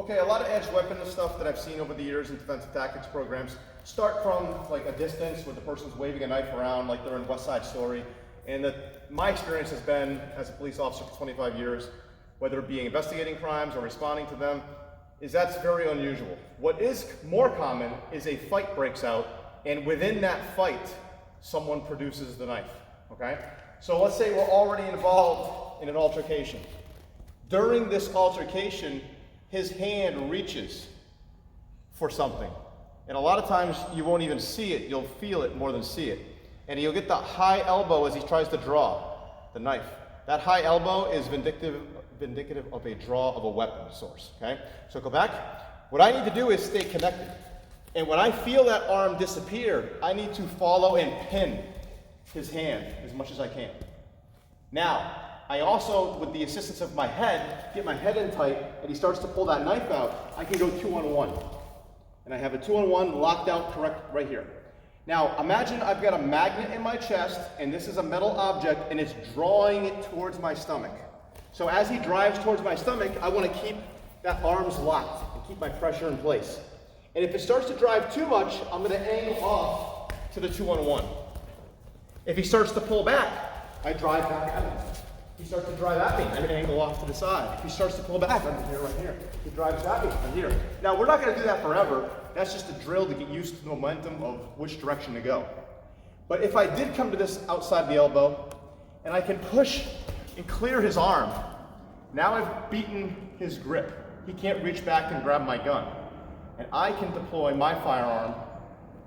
Okay, a lot of edge weapon stuff that I've seen over the years in defensive tactics programs start from like a distance where the person's waving a knife around like they're in West Side Story. And my experience has been, as a police officer for 25 years, whether it be investigating crimes or responding to them, is that's very unusual. What is more common is a fight breaks out, and within that fight, someone produces the knife, okay? So let's say we're already involved in an altercation. During this altercation, his hand reaches for something. And a lot of times you won't even see it, you'll feel it more than see it. And you'll get the high elbow as he tries to draw the knife. That high elbow is indicative of a draw of a weapon source, okay? So go back. What I need to do is stay connected. And when I feel that arm disappear, I need to follow and pin his hand as much as I can. Now, I also, with the assistance of my head, get my head in tight, and he starts to pull that knife out, I can go 2-on-1. And I have a 2-on-1 locked out correct right here. Now, imagine I've got a magnet in my chest, and this is a metal object, and it's drawing it towards my stomach. So as he drives towards my stomach, I want to keep that arms locked and keep my pressure in place. And if it starts to drive too much, I'm going to angle off to the 2-on-1. If he starts to pull back, I drive back at him. He starts to drive at me, I'm going to angle off to the side. If he starts to pull back, I'm here, right here. He drives at me, I'm here. Now, we're not going to do that forever. That's just a drill to get used to the momentum of which direction to go. But if I did come to this outside the elbow, and I can push and clear his arm, now I've beaten his grip. He can't reach back and grab my gun. And I can deploy my firearm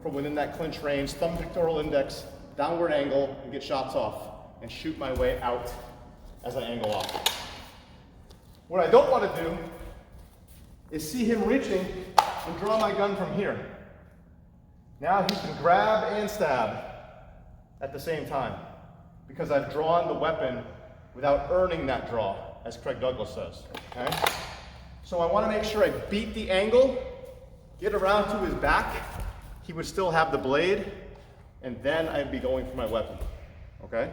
from within that clinch range, thumb pectoral index, downward angle, and get shots off, and shoot my way out as I angle off. What I don't want to do is see him reaching and draw my gun from here. Now he can grab and stab at the same time because I've drawn the weapon without earning that draw, as Craig Douglas says, okay? So I want to make sure I beat the angle, get around to his back, he would still have the blade, and then I'd be going for my weapon, okay?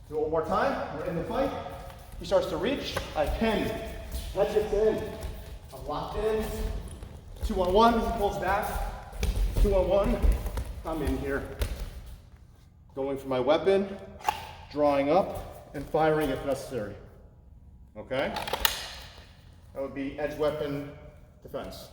Do it one more time, we're in the fight. He starts to reach, I pin, head gets in, I'm locked in, 2-on-1, he pulls back, 2-on-1, I'm in here. Going for my weapon, drawing up, and firing if necessary, okay? That would be edge weapon defense.